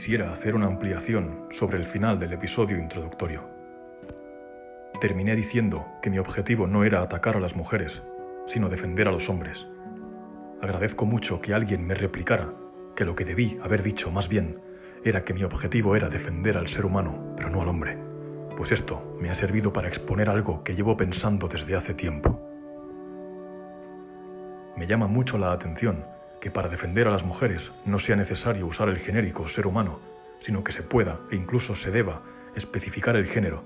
quisiera hacer una ampliación sobre el final del episodio introductorio. Terminé diciendo que mi objetivo no era atacar a las mujeres, sino defender a los hombres. Agradezco mucho que alguien me replicara que lo que debí haber dicho más bien era que mi objetivo era defender al ser humano, pero no al hombre, pues esto me ha servido para exponer algo que llevo pensando desde hace tiempo. Me llama mucho la atención que para defender a las mujeres no sea necesario usar el genérico ser humano, sino que se pueda e incluso se deba especificar el género,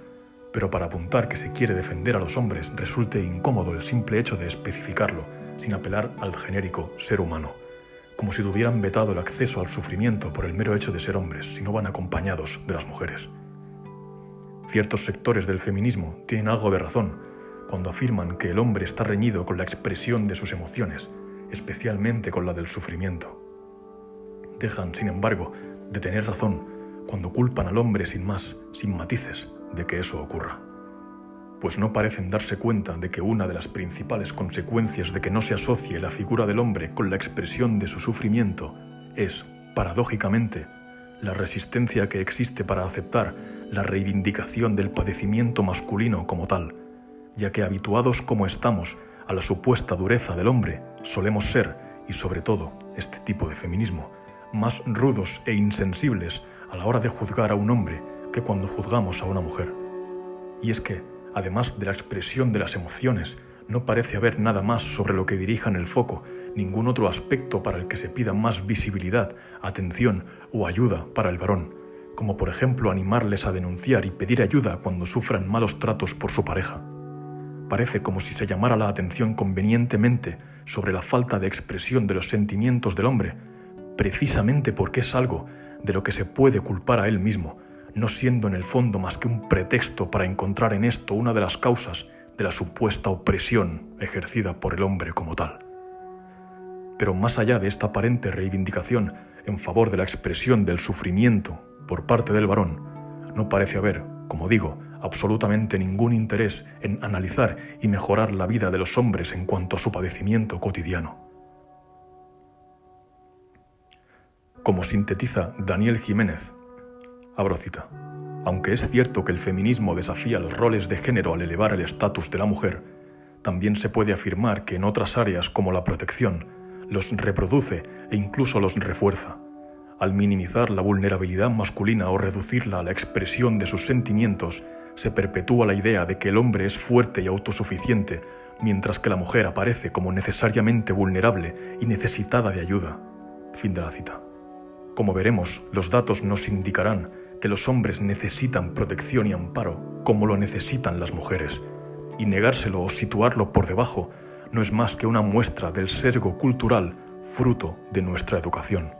pero para apuntar que se quiere defender a los hombres resulte incómodo el simple hecho de especificarlo, sin apelar al genérico ser humano, como si tuvieran vetado el acceso al sufrimiento por el mero hecho de ser hombres, si no van acompañados de las mujeres. Ciertos sectores del feminismo tienen algo de razón cuando afirman que el hombre está reñido con la expresión de sus emociones, especialmente con la del sufrimiento. Dejan, sin embargo, de tener razón cuando culpan al hombre sin más, sin matices, de que eso ocurra. Pues no parecen darse cuenta de que una de las principales consecuencias de que no se asocie la figura del hombre con la expresión de su sufrimiento es, paradójicamente, la resistencia que existe para aceptar la reivindicación del padecimiento masculino como tal, ya que habituados como estamos a la supuesta dureza del hombre, solemos ser, y sobre todo este tipo de feminismo, más rudos e insensibles a la hora de juzgar a un hombre que cuando juzgamos a una mujer. Y es que, además de la expresión de las emociones, no parece haber nada más sobre lo que dirijan el foco, ningún otro aspecto para el que se pida más visibilidad, atención o ayuda para el varón, como por ejemplo animarles a denunciar y pedir ayuda cuando sufran malos tratos por su pareja. Parece como si se llamara la atención convenientemente sobre la falta de expresión de los sentimientos del hombre, precisamente porque es algo de lo que se puede culpar a él mismo, no siendo en el fondo más que un pretexto para encontrar en esto una de las causas de la supuesta opresión ejercida por el hombre como tal. Pero más allá de esta aparente reivindicación en favor de la expresión del sufrimiento por parte del varón, no parece haber, como digo, absolutamente ningún interés en analizar y mejorar la vida de los hombres en cuanto a su padecimiento cotidiano. Como sintetiza Daniel Jiménez, abro cita, aunque es cierto que el feminismo desafía los roles de género al elevar el estatus de la mujer, también se puede afirmar que en otras áreas como la protección los reproduce e incluso los refuerza. Al minimizar la vulnerabilidad masculina o reducirla a la expresión de sus sentimientos, se perpetúa la idea de que el hombre es fuerte y autosuficiente, mientras que la mujer aparece como necesariamente vulnerable y necesitada de ayuda. Fin de la cita. Como veremos, los datos nos indicarán que los hombres necesitan protección y amparo como lo necesitan las mujeres, y negárselo o situarlo por debajo no es más que una muestra del sesgo cultural fruto de nuestra educación.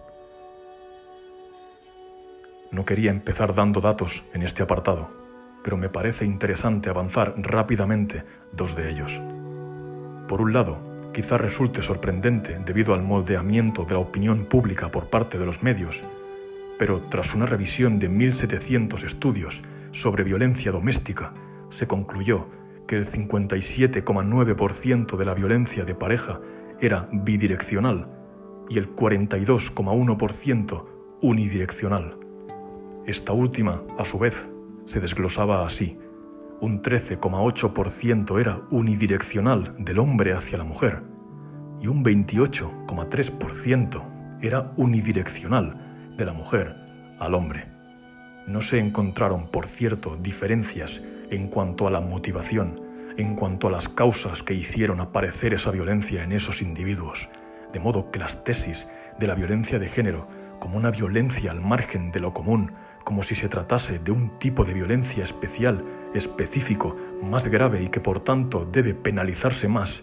No quería empezar dando datos en este apartado, pero me parece interesante avanzar rápidamente dos de ellos. Por un lado, quizá resulte sorprendente debido al moldeamiento de la opinión pública por parte de los medios, pero tras una revisión de 1.700 estudios sobre violencia doméstica, se concluyó que el 57,9% de la violencia de pareja era bidireccional y el 42,1% unidireccional. Esta última, a su vez, se desglosaba así: un 13,8% era unidireccional del hombre hacia la mujer y un 28,3% era unidireccional de la mujer al hombre. No se encontraron, por cierto, diferencias en cuanto a la motivación, en cuanto a las causas que hicieron aparecer esa violencia en esos individuos, de modo que las tesis de la violencia de género como una violencia al margen de lo común, como si se tratase de un tipo de violencia especial, específico, más grave y que por tanto debe penalizarse más,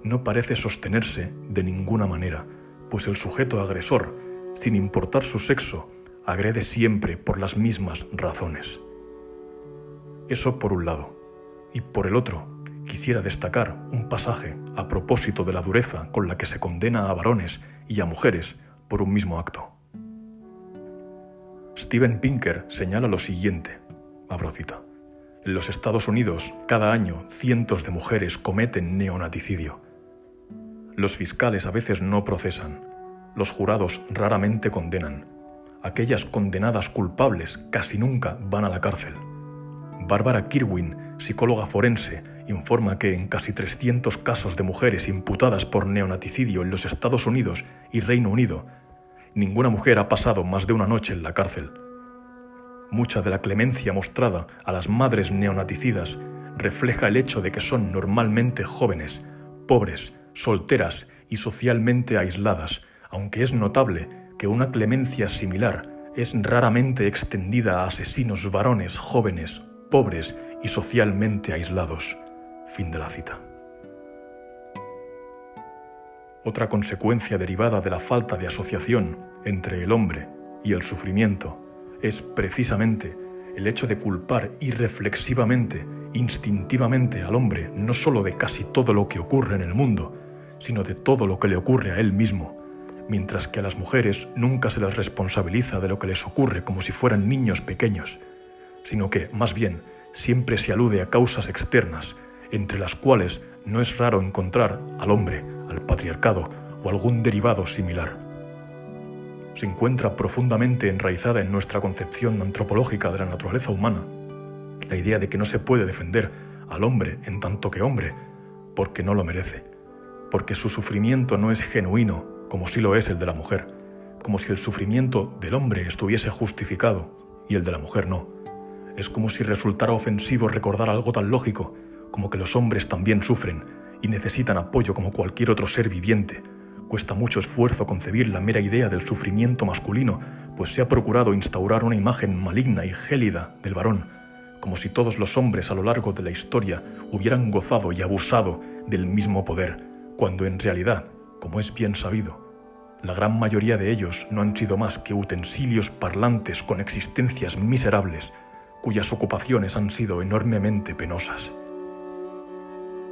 no parece sostenerse de ninguna manera, pues el sujeto agresor, sin importar su sexo, agrede siempre por las mismas razones. Eso por un lado. Y por el otro, quisiera destacar un pasaje a propósito de la dureza con la que se condena a varones y a mujeres por un mismo acto. Steven Pinker señala lo siguiente, abro cita: en los Estados Unidos, cada año, cientos de mujeres cometen neonaticidio. Los fiscales a veces no procesan, los jurados raramente condenan. aquellas condenadas culpables casi nunca van a la cárcel. Barbara Kirwin, psicóloga forense, informa que en casi 300 casos de mujeres imputadas por neonaticidio en los Estados Unidos y Reino Unido, ninguna mujer ha pasado más de una noche en la cárcel. Mucha de la clemencia mostrada a las madres neonaticidas refleja el hecho de que son normalmente jóvenes, pobres, solteras y socialmente aisladas, aunque es notable que una clemencia similar es raramente extendida a asesinos varones jóvenes, pobres y socialmente aislados. Fin de la cita. Otra consecuencia derivada de la falta de asociación entre el hombre y el sufrimiento es precisamente el hecho de culpar irreflexivamente, instintivamente al hombre no solo de casi todo lo que ocurre en el mundo, sino de todo lo que le ocurre a él mismo, mientras que a las mujeres nunca se les responsabiliza de lo que les ocurre como si fueran niños pequeños, sino que, más bien, siempre se alude a causas externas, entre las cuales no es raro encontrar al hombre, al patriarcado o algún derivado similar. Se encuentra profundamente enraizada en nuestra concepción antropológica de la naturaleza humana la idea de que no se puede defender al hombre en tanto que hombre, porque no lo merece, porque su sufrimiento no es genuino como sí lo es el de la mujer, como si el sufrimiento del hombre estuviese justificado y el de la mujer no. Es como si resultara ofensivo recordar algo tan lógico como que los hombres también sufren y necesitan apoyo como cualquier otro ser viviente. Cuesta mucho esfuerzo concebir la mera idea del sufrimiento masculino, pues se ha procurado instaurar una imagen maligna y gélida del varón, como si todos los hombres a lo largo de la historia hubieran gozado y abusado del mismo poder, cuando en realidad, como es bien sabido, la gran mayoría de ellos no han sido más que utensilios parlantes con existencias miserables, cuyas ocupaciones han sido enormemente penosas.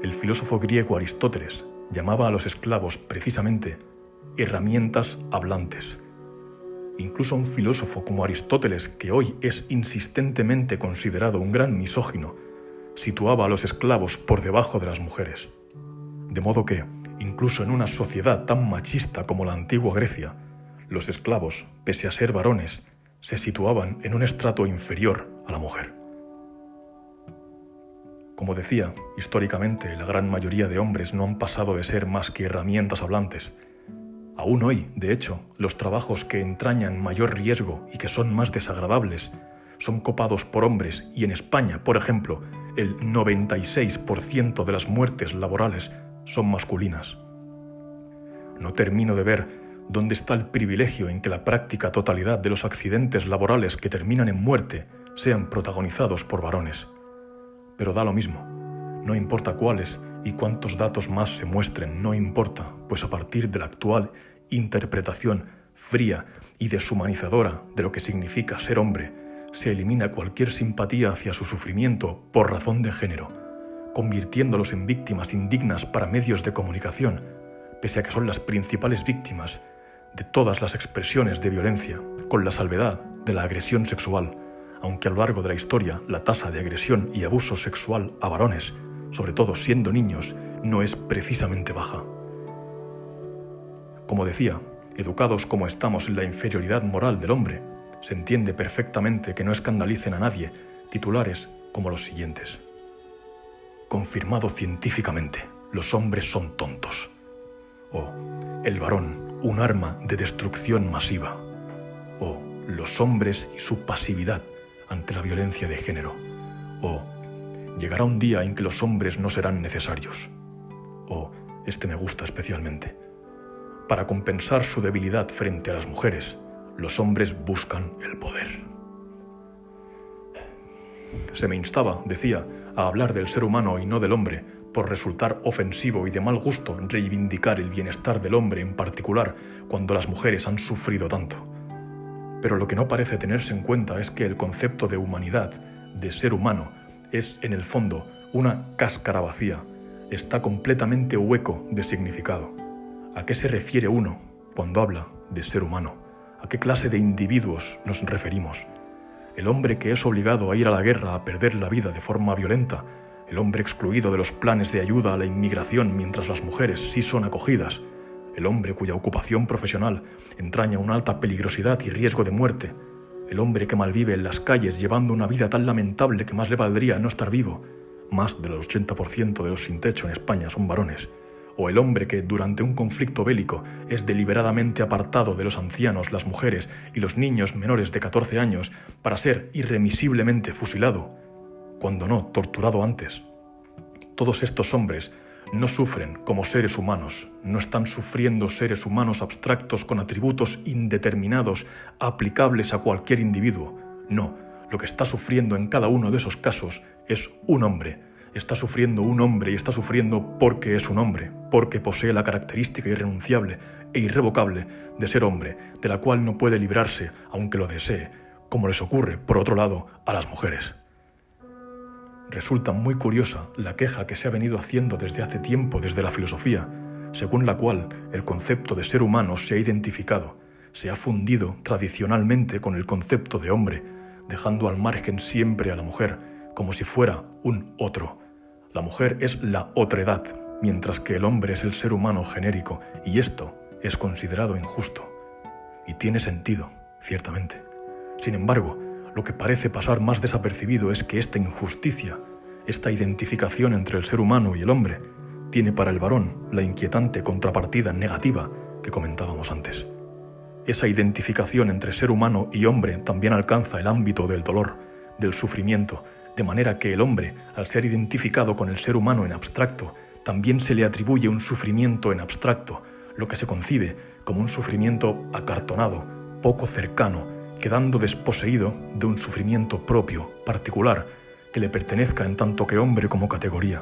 El filósofo griego Aristóteles llamaba a los esclavos precisamente herramientas hablantes. Incluso un filósofo como Aristóteles, que hoy es insistentemente considerado un gran misógino, situaba a los esclavos por debajo de las mujeres. De modo que, incluso en una sociedad tan machista como la antigua Grecia, los esclavos, pese a ser varones, se situaban en un estrato inferior a la mujer. Como decía, históricamente la gran mayoría de hombres no han pasado de ser más que herramientas hablantes. Aún hoy, de hecho, los trabajos que entrañan mayor riesgo y que son más desagradables son copados por hombres y en España, por ejemplo, el 96% de las muertes laborales son masculinas. No termino de ver dónde está el privilegio en que la práctica totalidad de los accidentes laborales que terminan en muerte sean protagonizados por varones. Pero da lo mismo, no importa cuáles y cuántos datos más se muestren, no importa, pues a partir de la actual interpretación fría y deshumanizadora de lo que significa ser hombre, se elimina cualquier simpatía hacia su sufrimiento por razón de género, convirtiéndolos en víctimas indignas para medios de comunicación, pese a que son las principales víctimas de todas las expresiones de violencia, con la salvedad de la agresión sexual, aunque a lo largo de la historia la tasa de agresión y abuso sexual a varones, sobre todo siendo niños, no es precisamente baja. Como decía, educados como estamos en la inferioridad moral del hombre, se entiende perfectamente que no escandalicen a nadie titulares como los siguientes: confirmado científicamente, los hombres son tontos. O el varón, un arma de destrucción masiva. O los hombres y su pasividad ante la violencia de género. O llegará un día en que los hombres no serán necesarios. O, este me gusta especialmente, para compensar su debilidad frente a las mujeres, los hombres buscan el poder. Se me instaba, decía, a hablar del ser humano y no del hombre, por resultar ofensivo y de mal gusto reivindicar el bienestar del hombre en particular cuando las mujeres han sufrido tanto. Pero lo que no parece tenerse en cuenta es que el concepto de humanidad, de ser humano, es en el fondo una cáscara vacía, está completamente hueco de significado. ¿A qué se refiere uno cuando habla de ser humano? ¿A qué clase de individuos nos referimos? ¿El hombre que es obligado a ir a la guerra a perder la vida de forma violenta? ¿El hombre excluido de los planes de ayuda a la inmigración mientras las mujeres sí son acogidas? el hombre cuya ocupación profesional entraña una alta peligrosidad y riesgo de muerte, el hombre que malvive en las calles llevando una vida tan lamentable que más le valdría no estar vivo, más del 80% de los sin techo en España son varones, o el hombre que durante un conflicto bélico es deliberadamente apartado de los ancianos, las mujeres y los niños menores de 14 años para ser irremisiblemente fusilado, cuando no torturado antes. Todos estos hombres no sufren como seres humanos, no están sufriendo seres humanos abstractos con atributos indeterminados aplicables a cualquier individuo. No, lo que está sufriendo en cada uno de esos casos es un hombre. Está sufriendo un hombre y está sufriendo porque es un hombre, porque posee la característica irrenunciable e irrevocable de ser hombre, de la cual no puede librarse aunque lo desee, como les ocurre, por otro lado, a las mujeres. Resulta muy curiosa la queja que se ha venido haciendo desde hace tiempo desde la filosofía, según la cual el concepto de ser humano se ha identificado, se ha fundido tradicionalmente con el concepto de hombre, dejando al margen siempre a la mujer, como si fuera un otro. La mujer es la otredad, mientras que el hombre es el ser humano genérico, y esto es considerado injusto. Y tiene sentido, ciertamente. Sin embargo, lo que parece pasar más desapercibido es que esta injusticia, esta identificación entre el ser humano y el hombre, tiene para el varón la inquietante contrapartida negativa que comentábamos antes. Esa identificación entre ser humano y hombre también alcanza el ámbito del dolor, del sufrimiento, de manera que el hombre, al ser identificado con el ser humano en abstracto, también se le atribuye un sufrimiento en abstracto, lo que se concibe como un sufrimiento acartonado, poco cercano, quedando desposeído de un sufrimiento propio, particular, que le pertenezca en tanto que hombre como categoría.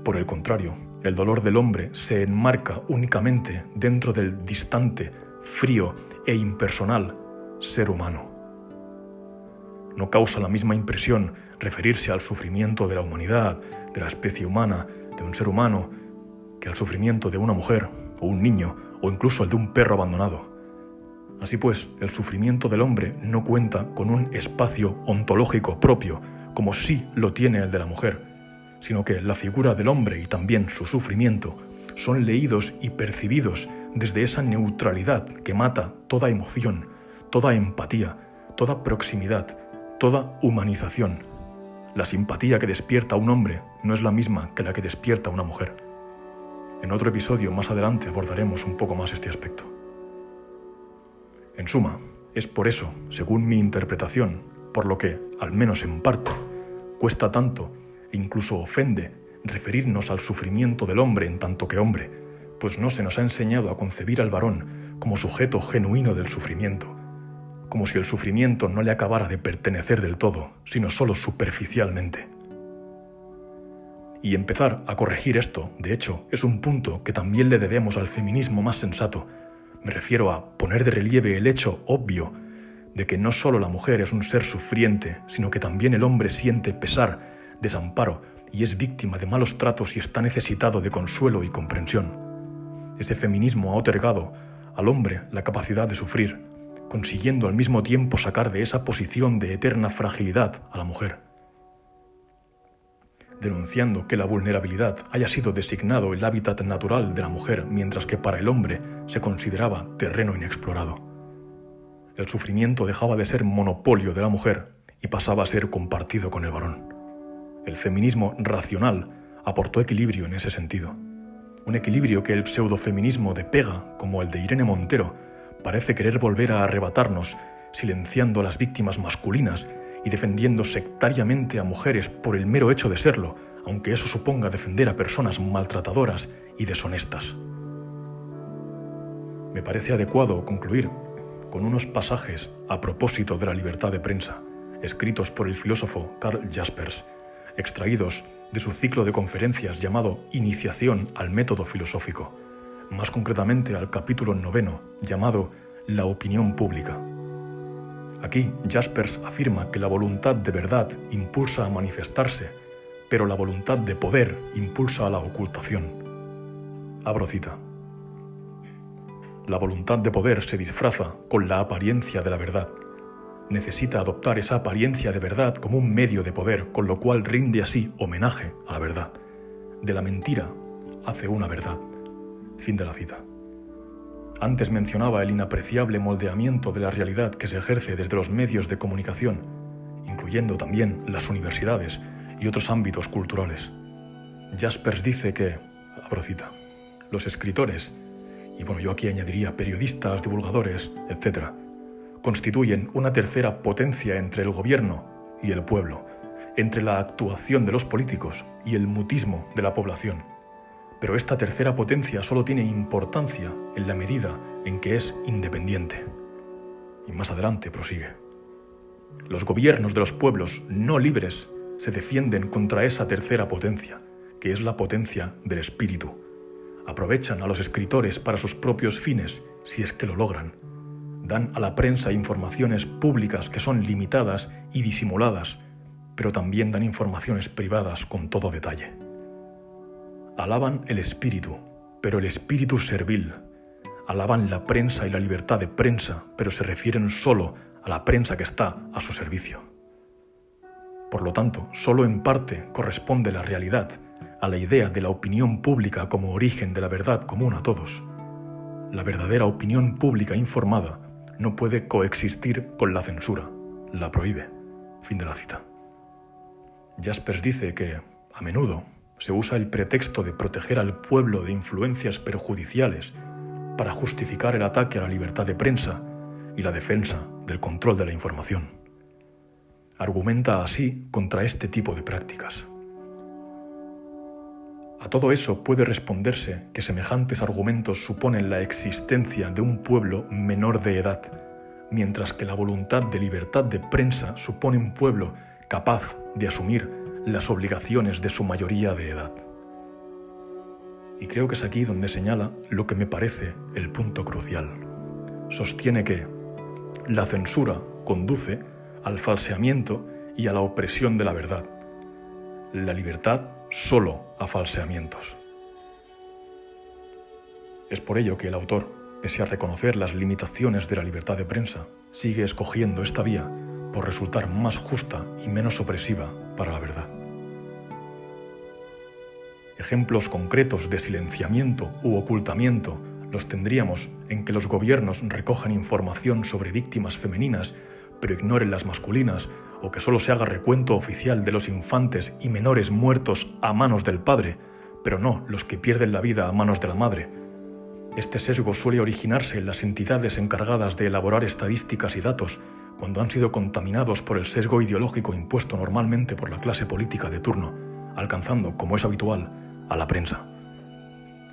Por el contrario, el dolor del hombre se enmarca únicamente dentro del distante, frío e impersonal ser humano. No causa la misma impresión referirse al sufrimiento de la humanidad, de la especie humana, de un ser humano, que al sufrimiento de una mujer o un niño o incluso el de un perro abandonado. Así pues, el sufrimiento del hombre no cuenta con un espacio ontológico propio, como sí lo tiene el de la mujer, sino que la figura del hombre y también su sufrimiento son leídos y percibidos desde esa neutralidad que mata toda emoción, toda empatía, toda proximidad, toda humanización. La simpatía que despierta a un hombre no es la misma que la que despierta a una mujer. En otro episodio más adelante abordaremos un poco más este aspecto. En suma, es por eso, según mi interpretación, por lo que, al menos en parte, cuesta tanto e incluso ofende referirnos al sufrimiento del hombre en tanto que hombre, pues no se nos ha enseñado a concebir al varón como sujeto genuino del sufrimiento, como si el sufrimiento no le acabara de pertenecer del todo, sino solo superficialmente. Y empezar a corregir esto, de hecho, es un punto que también le debemos al feminismo más sensato. Me refiero a poner de relieve el hecho obvio de que no solo la mujer es un ser sufriente, sino que también el hombre siente pesar, desamparo y es víctima de malos tratos y está necesitado de consuelo y comprensión. Ese feminismo ha otorgado al hombre la capacidad de sufrir, consiguiendo al mismo tiempo sacar de esa posición de eterna fragilidad a la mujer, denunciando que la vulnerabilidad haya sido designado el hábitat natural de la mujer, mientras que para el hombre se consideraba terreno inexplorado. El sufrimiento dejaba de ser monopolio de la mujer y pasaba a ser compartido con el varón. El feminismo racional aportó equilibrio en ese sentido. Un equilibrio que el pseudofeminismo de pega, como el de Irene Montero, parece querer volver a arrebatarnos, silenciando a las víctimas masculinas y defendiendo sectariamente a mujeres por el mero hecho de serlo, aunque eso suponga defender a personas maltratadoras y deshonestas. Me parece adecuado concluir con unos pasajes a propósito de la libertad de prensa, escritos por el filósofo Karl Jaspers, extraídos de su ciclo de conferencias llamado Iniciación al método filosófico, más concretamente al capítulo 9, llamado La opinión pública. Aquí Jaspers afirma que la voluntad de verdad impulsa a manifestarse, pero la voluntad de poder impulsa a la ocultación. Abro cita. La voluntad de poder se disfraza con la apariencia de la verdad. Necesita adoptar esa apariencia de verdad como un medio de poder, con lo cual rinde así homenaje a la verdad. De la mentira hace una verdad. Fin de la cita. Antes mencionaba el inapreciable moldeamiento de la realidad que se ejerce desde los medios de comunicación, incluyendo también las universidades y otros ámbitos culturales. Jaspers dice que, abro cita, los escritores, y yo aquí añadiría periodistas, divulgadores, etc., constituyen una tercera potencia entre el gobierno y el pueblo, entre la actuación de los políticos y el mutismo de la población. Pero esta tercera potencia solo tiene importancia en la medida en que es independiente. Y más adelante prosigue. Los gobiernos de los pueblos no libres se defienden contra esa tercera potencia, que es la potencia del espíritu. Aprovechan a los escritores para sus propios fines, si es que lo logran. Dan a la prensa informaciones públicas que son limitadas y disimuladas, pero también dan informaciones privadas con todo detalle. Alaban el espíritu, pero el espíritu servil. Alaban la prensa y la libertad de prensa, pero se refieren solo a la prensa que está a su servicio. Por lo tanto, solo en parte corresponde la realidad a la idea de la opinión pública como origen de la verdad común a todos. La verdadera opinión pública informada no puede coexistir con la censura, la prohíbe. Fin de la cita. Jaspers dice que, a menudo, se usa el pretexto de proteger al pueblo de influencias perjudiciales para justificar el ataque a la libertad de prensa y la defensa del control de la información. Argumenta así contra este tipo de prácticas. A todo eso puede responderse que semejantes argumentos suponen la existencia de un pueblo menor de edad, mientras que la voluntad de libertad de prensa supone un pueblo capaz de asumir las obligaciones de su mayoría de edad. Y creo que es aquí donde señala lo que me parece el punto crucial. Sostiene que la censura conduce al falseamiento y a la opresión de la verdad. La libertad solo a falseamientos. Es por ello que el autor, pese a reconocer las limitaciones de la libertad de prensa, sigue escogiendo esta vía por resultar más justa y menos opresiva para la verdad. Ejemplos concretos de silenciamiento u ocultamiento los tendríamos en que los gobiernos recojan información sobre víctimas femeninas pero ignoren las masculinas, o que solo se haga recuento oficial de los infantes y menores muertos a manos del padre, pero no los que pierden la vida a manos de la madre. Este sesgo suele originarse en las entidades encargadas de elaborar estadísticas y datos, cuando han sido contaminados por el sesgo ideológico impuesto normalmente por la clase política de turno, alcanzando, como es habitual, a la prensa.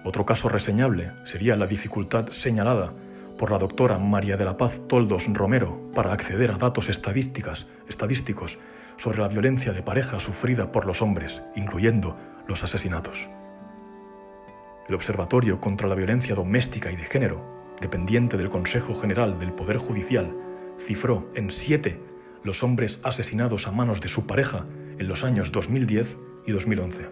Otro caso reseñable sería la dificultad señalada por la doctora María de la Paz Toldos Romero para acceder a datos estadísticos sobre la violencia de pareja sufrida por los hombres, incluyendo los asesinatos. El Observatorio contra la Violencia Doméstica y de Género, dependiente del Consejo General del Poder Judicial, cifró en 7 los hombres asesinados a manos de su pareja en los años 2010 y 2011.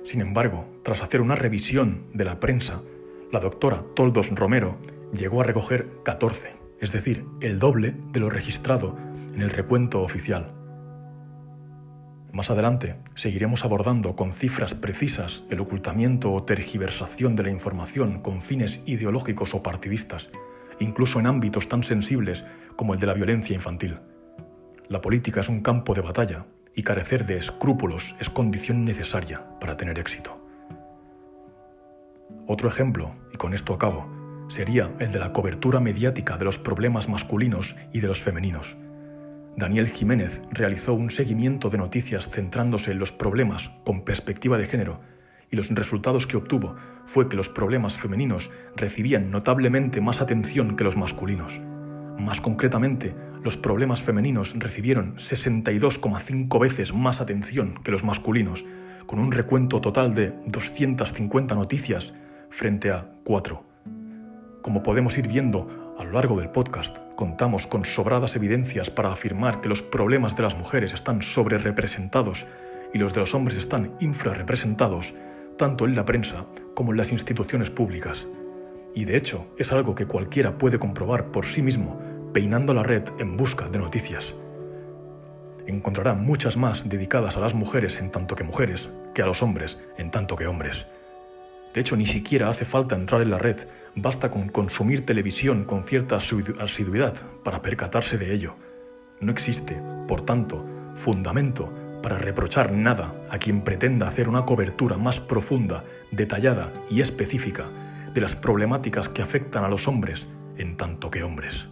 Sin embargo, tras hacer una revisión de la prensa, la doctora Toldos Romero llegó a recoger 14, es decir, el doble de lo registrado en el recuento oficial. Más adelante seguiremos abordando con cifras precisas el ocultamiento o tergiversación de la información con fines ideológicos o partidistas, incluso en ámbitos tan sensibles como el de la violencia infantil. La política es un campo de batalla y carecer de escrúpulos es condición necesaria para tener éxito. Otro ejemplo, y con esto acabo, sería el de la cobertura mediática de los problemas masculinos y de los femeninos. Daniel Jiménez realizó un seguimiento de noticias centrándose en los problemas con perspectiva de género, y los resultados que obtuvo fue que los problemas femeninos recibían notablemente más atención que los masculinos. Más concretamente, los problemas femeninos recibieron 62,5 veces más atención que los masculinos, con un recuento total de 250 noticias frente a 4. Como podemos ir viendo a lo largo del podcast, contamos con sobradas evidencias para afirmar que los problemas de las mujeres están sobrerepresentados y los de los hombres están infrarrepresentados, tanto en la prensa como en las instituciones públicas. Y de hecho, es algo que cualquiera puede comprobar por sí mismo, peinando la red en busca de noticias. Encontrará muchas más dedicadas a las mujeres en tanto que mujeres que a los hombres en tanto que hombres. De hecho, ni siquiera hace falta entrar en la red, basta con consumir televisión con cierta asiduidad para percatarse de ello. No existe, por tanto, fundamento para reprochar nada a quien pretenda hacer una cobertura más profunda, detallada y específica de las problemáticas que afectan a los hombres en tanto que hombres.